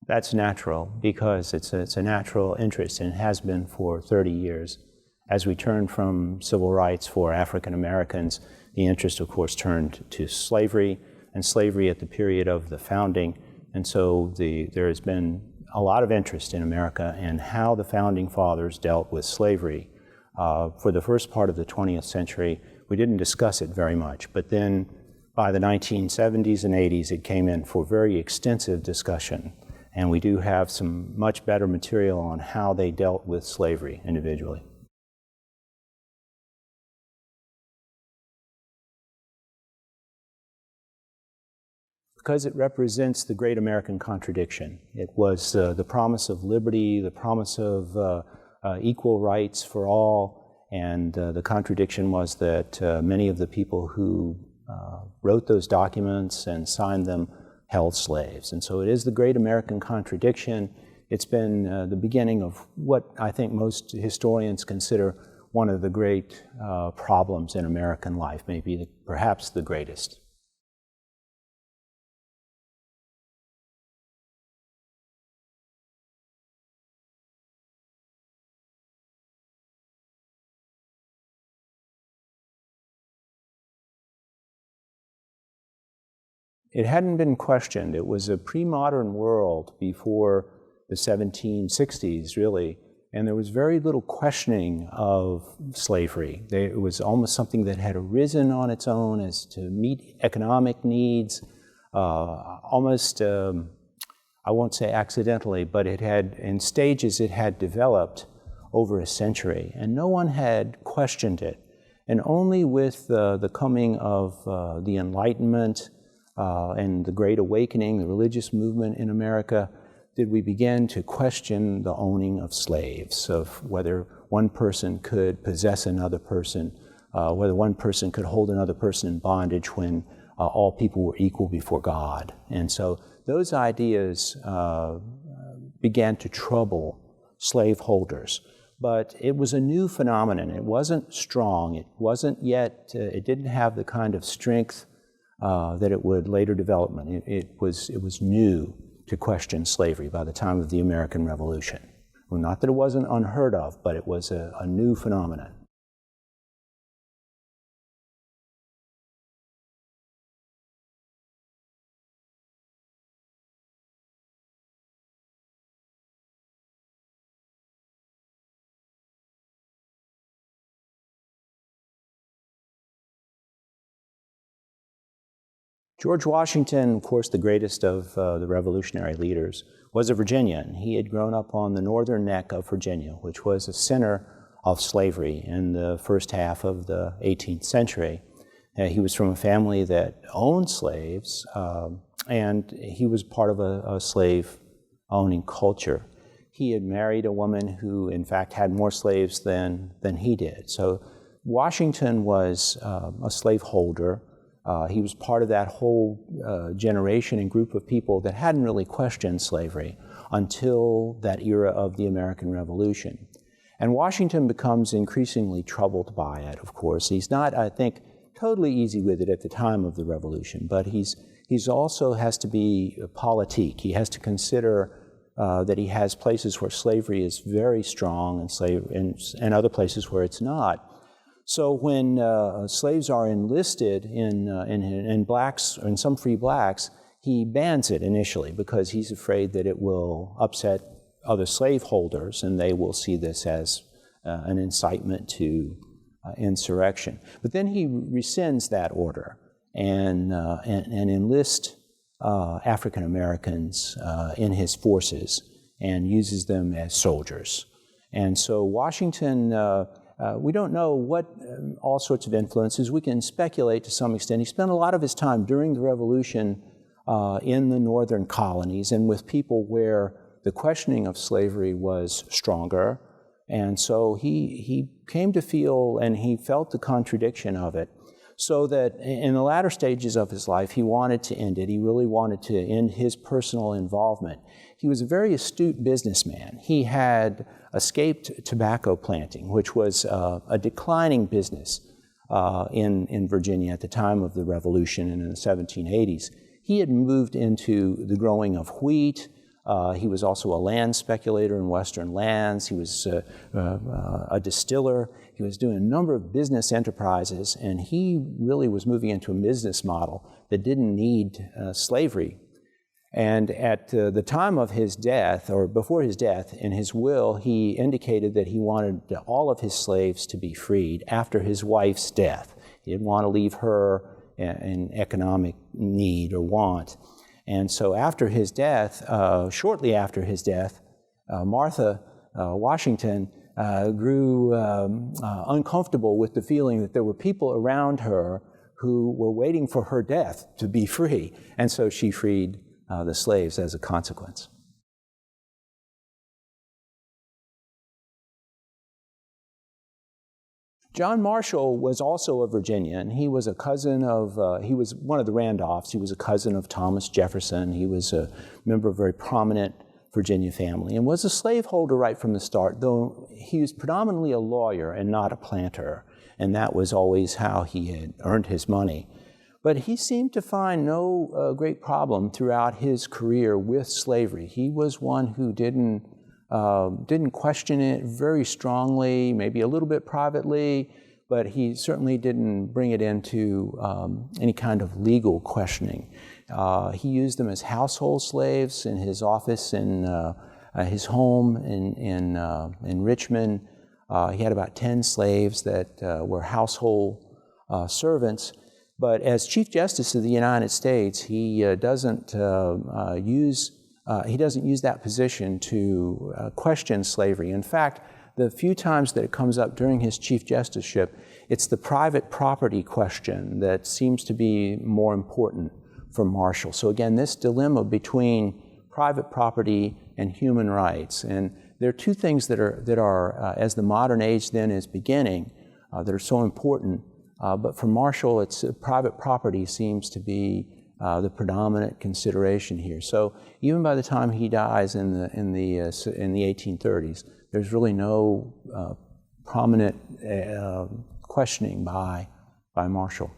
That's natural because it's a natural interest, and it has been for 30 years. As we turn from civil rights for African Americans, the interest, of course, turned to slavery, and slavery at the period of the founding. And so there has been a lot of interest in America in how the founding fathers dealt with slavery. For the first part of the 20th century, we didn't discuss it very much, but then by the 1970s and 80s, it came in for very extensive discussion. And we do have some much better material on how they dealt with slavery individually. Because it represents the great American contradiction. It was the promise of liberty, the promise of equal rights for all, and the contradiction was that many of the people who wrote those documents and signed them held slaves. And so it is the great American contradiction. It's been the beginning of what I think most historians consider one of the great problems in American life, maybe perhaps the greatest. It hadn't been questioned. It was a pre-modern world before the 1760s, really, and there was very little questioning of slavery. It was almost something that had arisen on its own as to meet economic needs, almost, I won't say accidentally, but it had, in stages, it had developed over a century, and no one had questioned it. And only with the coming of the Enlightenment, and the Great Awakening, the religious movement in America, did we begin to question the owning of slaves, of whether one person could possess another person, whether one person could hold another person in bondage when all people were equal before God. And so those ideas began to trouble slaveholders. But it was a new phenomenon. It wasn't strong. It wasn't yet, it didn't have the kind of strength that it would later development. It was new to question slavery by the time of the American Revolution. Well, not that it wasn't unheard of, but it was a new phenomenon. George Washington, of course, the greatest of the revolutionary leaders, was a Virginian. He had grown up on the northern neck of Virginia, which was a center of slavery in the first half of the 18th century. He was from a family that owned slaves, and he was part of a slave-owning culture. He had married a woman who, in fact, had more slaves than he did. So Washington was a slaveholder. He was part of that whole generation and group of people that hadn't really questioned slavery until that era of the American Revolution. And Washington becomes increasingly troubled by it, of course. He's not, I think, totally easy with it at the time of the Revolution, but he's also has to be politique. He has to consider that he has places where slavery is very strong and other places where it's not. So when slaves are enlisted in blacks, or in some free blacks, he bans it initially because he's afraid that it will upset other slaveholders and they will see this as an incitement to insurrection. But then he rescinds that order and enlists African Americans in his forces and uses them as soldiers. And so Washington, we don't know what all sorts of influences. We can speculate to some extent. He spent a lot of his time during the Revolution in the northern colonies and with people where the questioning of slavery was stronger. And so he came to feel, and he felt the contradiction of it, so that in the latter stages of his life, he wanted to end it. He really wanted to end his personal involvement. He was a very astute businessman. He had escaped tobacco planting, which was a declining business in Virginia at the time of the Revolution and in the 1780s. He had moved into the growing of wheat, He was also a land speculator in Western lands. He was a distiller. He was doing a number of business enterprises, and he really was moving into a business model that didn't need slavery. And at the time of his death, or before his death, in his will, he indicated that he wanted all of his slaves to be freed after his wife's death. He didn't want to leave her in economic need or want. And so after his death, shortly after his death, Martha Washington grew uncomfortable with the feeling that there were people around her who were waiting for her death to be free. And so she freed the slaves as a consequence. John Marshall was also a Virginian. He was a cousin of, he was one of the Randolphs. He was a cousin of Thomas Jefferson. He was a member of a very prominent Virginia family and was a slaveholder right from the start, though he was predominantly a lawyer and not a planter. And that was always how he had earned his money. But he seemed to find no great problem throughout his career with slavery. He was one who didn't question it very strongly, maybe a little bit privately, but he certainly didn't bring it into any kind of legal questioning. He used them as household slaves in his office in his home in Richmond. He had about 10 slaves that were household servants. But as Chief Justice of the United States, he doesn't use that position to question slavery. In fact, the few times that it comes up during his Chief Justiceship, it's the private property question that seems to be more important for Marshall. So again, this dilemma between private property and human rights. And there are two things that are as the modern age then is beginning, that are so important. But for Marshall, it's private property seems to be the predominant consideration here. So even by the time he dies in the 1830s, there's really no prominent questioning by Marshall.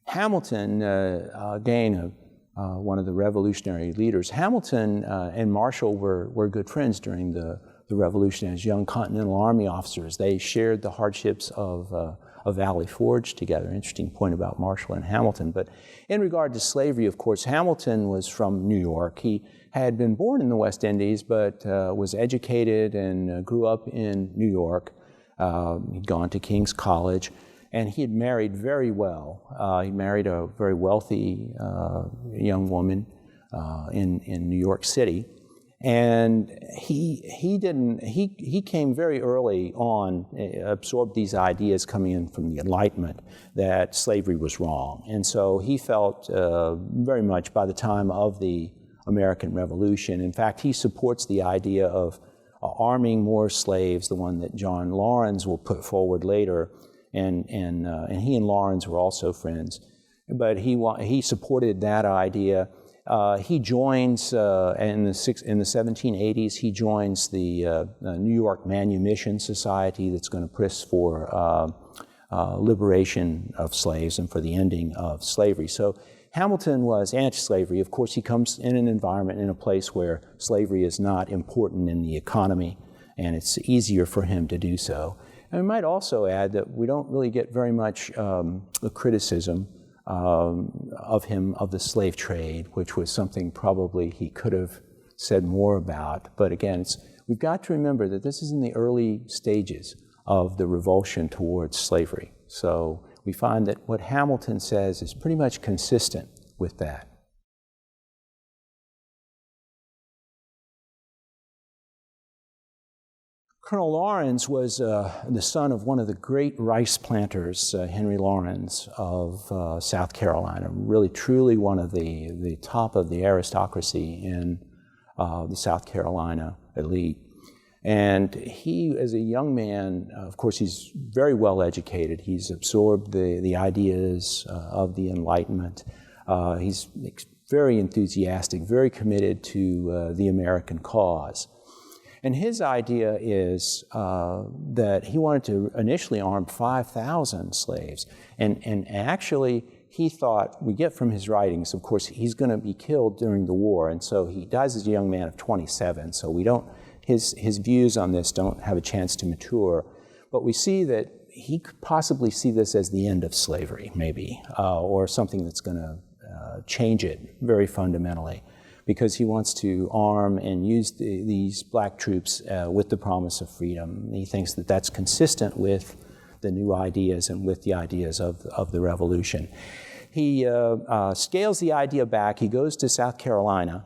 Hamilton, again, one of the revolutionary leaders. Hamilton and Marshall were good friends during the Revolution as young Continental Army officers. They shared the hardships of Valley Forge together. Interesting point about Marshall and Hamilton. But in regard to slavery, of course, Hamilton was from New York. He had been born in the West Indies, but was educated and grew up in New York. He'd gone to King's College. And he had married very well. He married a very wealthy young woman in New York City. And he came very early on, absorbed these ideas coming in from the Enlightenment that slavery was wrong. And so he felt very much by the time of the American Revolution. In fact, he supports the idea of arming more slaves, the one that John Laurens will put forward later. And he and Laurens were also friends, but he supported that idea. He joins in the 1780s. He joins the New York Manumission Society that's going to press for liberation of slaves and for the ending of slavery. So Hamilton was anti-slavery. Of course, he comes in an environment, in a place where slavery is not important in the economy, and it's easier for him to do so. And we might also add that we don't really get very much criticism of him of the slave trade, which was something probably he could have said more about. But again, we've got to remember that this is in the early stages of the revulsion towards slavery. So we find that what Hamilton says is pretty much consistent with that. Colonel Laurens was the son of one of the great rice planters, Henry Laurens of South Carolina, really truly one of the top of the aristocracy in the South Carolina elite. And he, as a young man, of course, he's very well educated. He's absorbed the ideas of the Enlightenment. He's very enthusiastic, very committed to the American cause. And his idea is that he wanted to initially arm 5,000 slaves. And actually, he thought, we get from his writings, of course, he's going to be killed during the war, and so he dies as a young man of 27, so we don't, his views on this don't have a chance to mature, but we see that he could possibly see this as the end of slavery, maybe, or something that's going to change it very fundamentally, because he wants to arm and use these black troops with the promise of freedom. He thinks that that's consistent with the new ideas and with the ideas of the revolution. He scales the idea back. He goes to South Carolina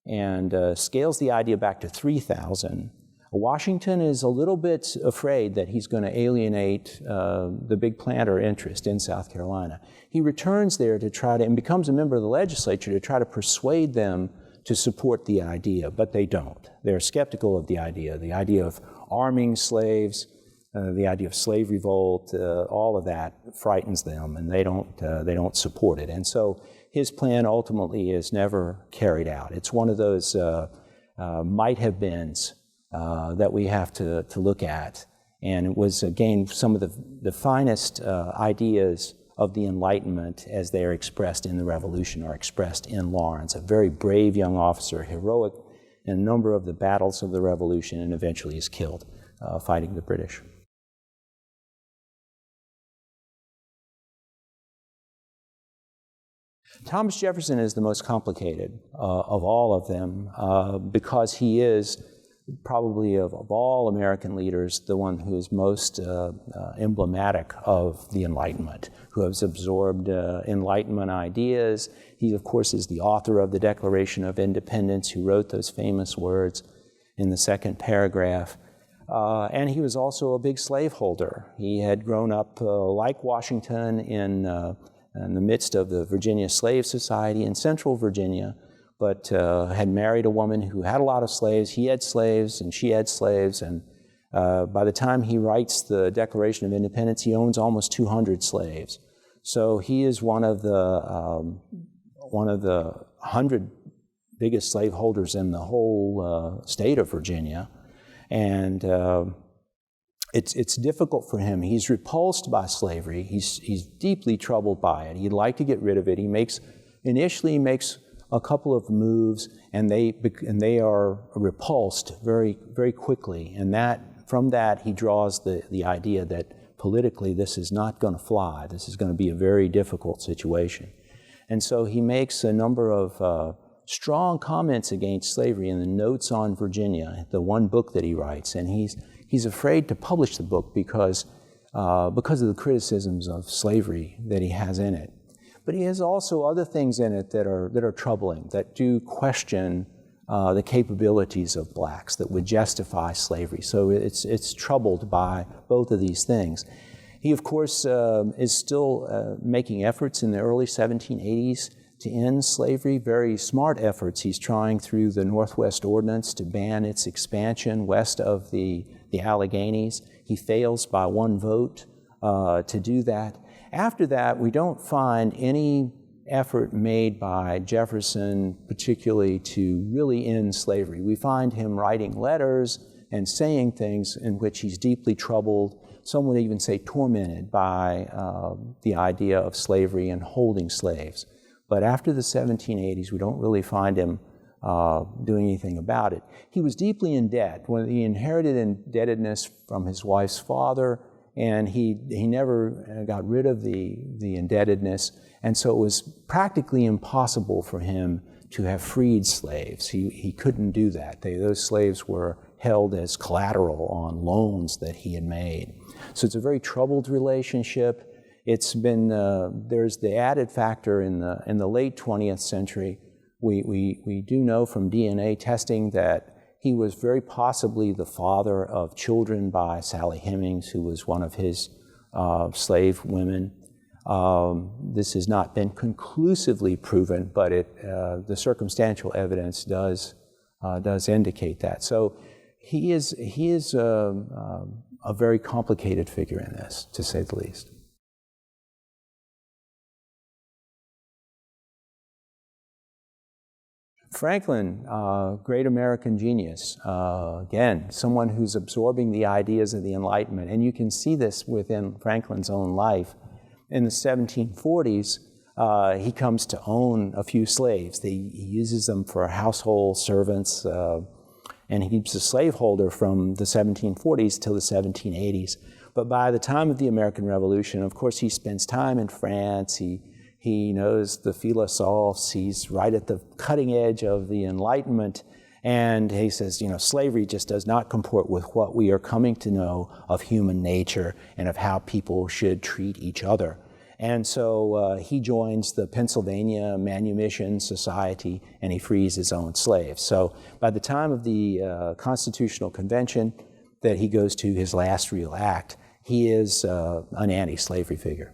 and scales the idea back to 3,000. Washington is a little bit afraid that he's going to alienate the big planter interest in South Carolina. He returns there to try to, and becomes a member of the legislature to try to persuade them to support the idea, but they don't. They're skeptical of the idea of arming slaves, the idea of slave revolt, all of that frightens them, and they don't support it. And so his plan ultimately is never carried out. It's one of those might have beens that we have to look at. And it was, again, some of the finest ideas of the Enlightenment as they are expressed in the Revolution are expressed in Lawrence, a very brave young officer, heroic in a number of the battles of the Revolution, and eventually is killed fighting the British. Thomas Jefferson is the most complicated of all of them because he is probably of all American leaders the one who is most emblematic of the Enlightenment, who has absorbed Enlightenment ideas. He, of course, is the author of the Declaration of Independence, who wrote those famous words in the second paragraph. And he was also a big slaveholder. He had grown up, like Washington, in the midst of the Virginia Slave Society in central Virginia, but had married a woman who had a lot of slaves. He had slaves, and she had slaves, and by the time he writes the Declaration of Independence, he owns almost 200 slaves. So he is one of the 100 biggest slaveholders in the whole state of Virginia, and it's difficult for him. He's repulsed by slavery. He's deeply troubled by it. He'd like to get rid of it. He initially makes a couple of moves, and they are repulsed very, very quickly. And from that he draws the idea that politically this is not going to fly. This is going to be a very difficult situation. And so he makes a number of strong comments against slavery in the Notes on Virginia, the one book that he writes, and he's afraid to publish the book because of the criticisms of slavery that he has in it. But he has also other things in it that are troubling, that do question the capabilities of blacks, that would justify slavery. So it's troubled by both of these things. He, of course, is still making efforts in the early 1780s to end slavery, very smart efforts. He's trying through the Northwest Ordinance to ban its expansion west of the Alleghenies. He fails by one vote to do that. After that, we don't find any effort made by Jefferson particularly to really end slavery. We find him writing letters and saying things in which he's deeply troubled, some would even say tormented by the idea of slavery and holding slaves. But after the 1780s, we don't really find him doing anything about it. He was deeply in debt. When he inherited indebtedness from his wife's father, and he never got rid of the indebtedness, and so it was practically impossible for him to have freed slaves. He couldn't do that. Those slaves were held as collateral on loans that he had made. So it's a very troubled relationship. It's been, there's the added factor in the late 20th century. We do know from DNA testing that he was very possibly the father of children by Sally Hemings, who was one of his slave women. This has not been conclusively proven, but the circumstantial evidence does indicate that. So he is a very complicated figure in this, to say the least. Franklin, great American genius. Again, someone who's absorbing the ideas of the Enlightenment. And you can see this within Franklin's own life. In the 1740s, he comes to own a few slaves. He uses them for household servants, and he keeps a slaveholder from the 1740s till the 1780s. But by the time of the American Revolution, of course, he spends time in France. He knows the philosophes. He's right at the cutting edge of the Enlightenment. And he says, you know, slavery just does not comport with what we are coming to know of human nature and of how people should treat each other. And so he joins the Pennsylvania Manumission Society, and he frees his own slaves. So by the time of the Constitutional Convention that he goes to his last real act, he is an anti-slavery figure.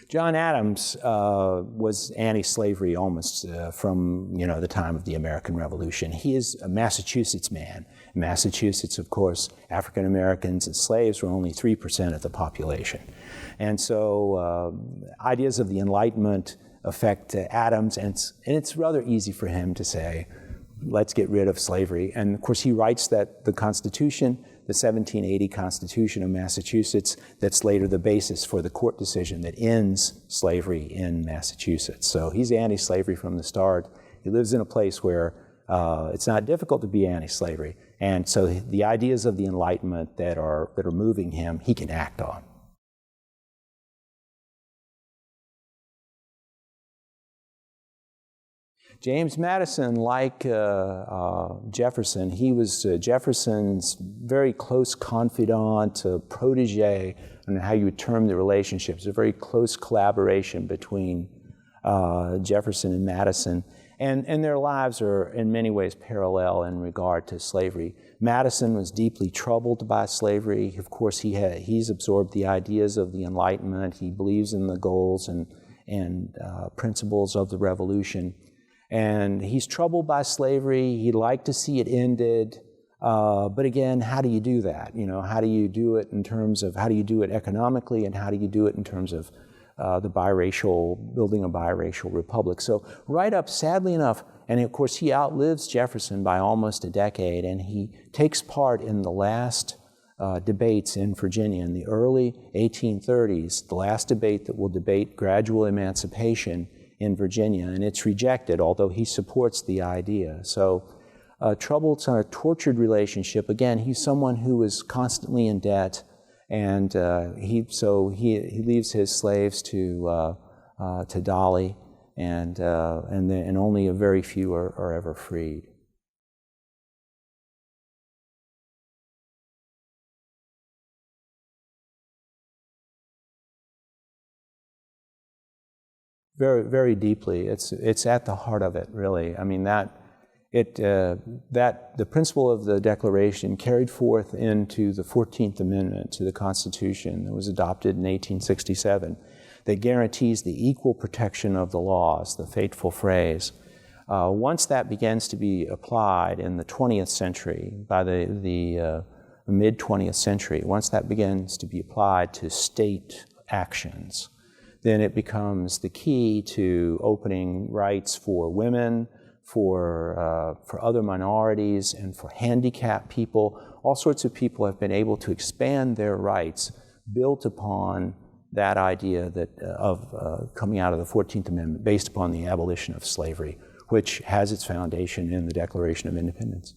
John Adams was anti-slavery almost from the time of the American Revolution. He is a Massachusetts man. In Massachusetts, of course, African Americans and slaves were only 3% of the population. And so ideas of the Enlightenment affect Adams, and it's rather easy for him to say, let's get rid of slavery. And of course, he writes that the Constitution, the 1780 Constitution of Massachusetts, that's later the basis for the court decision that ends slavery in Massachusetts. So he's anti-slavery from the start. He lives in a place where it's not difficult to be anti-slavery. And so the ideas of the Enlightenment that are moving him, he can act on. James Madison, like Jefferson, he was Jefferson's very close confidant, protege, and how you would term the relationships, a very close collaboration between Jefferson and Madison. And their lives are in many ways parallel in regard to slavery. Madison was deeply troubled by slavery. Of course, he's absorbed the ideas of the Enlightenment. He believes in the goals and principles of the Revolution. And he's troubled by slavery. He'd like to see it ended. But again, how do you do that? How do you do it in terms of, how do you do it economically, and how do you do it in terms of building a biracial republic? So right up, sadly enough, and of course he outlives Jefferson by almost a decade, and he takes part in the last debates in Virginia in the early 1830s, the last debate that will debate gradual emancipation in Virginia, and it's rejected, although he supports the idea. So troubled, sort of tortured relationship. Again, he's someone who is constantly in debt, and he leaves his slaves to Dolly, and only a very few are ever freed. Very, very deeply. It's at the heart of it, really. I mean, the principle of the Declaration carried forth into the 14th Amendment to the Constitution that was adopted in 1867 that guarantees the equal protection of the laws, the fateful phrase. Once that begins to be applied in the 20th century, by the mid-20th century, once that begins to be applied to state actions, then it becomes the key to opening rights for women, for other minorities, and for handicapped people. All sorts of people have been able to expand their rights built upon that idea of coming out of the 14th Amendment based upon the abolition of slavery, which has its foundation in the Declaration of Independence.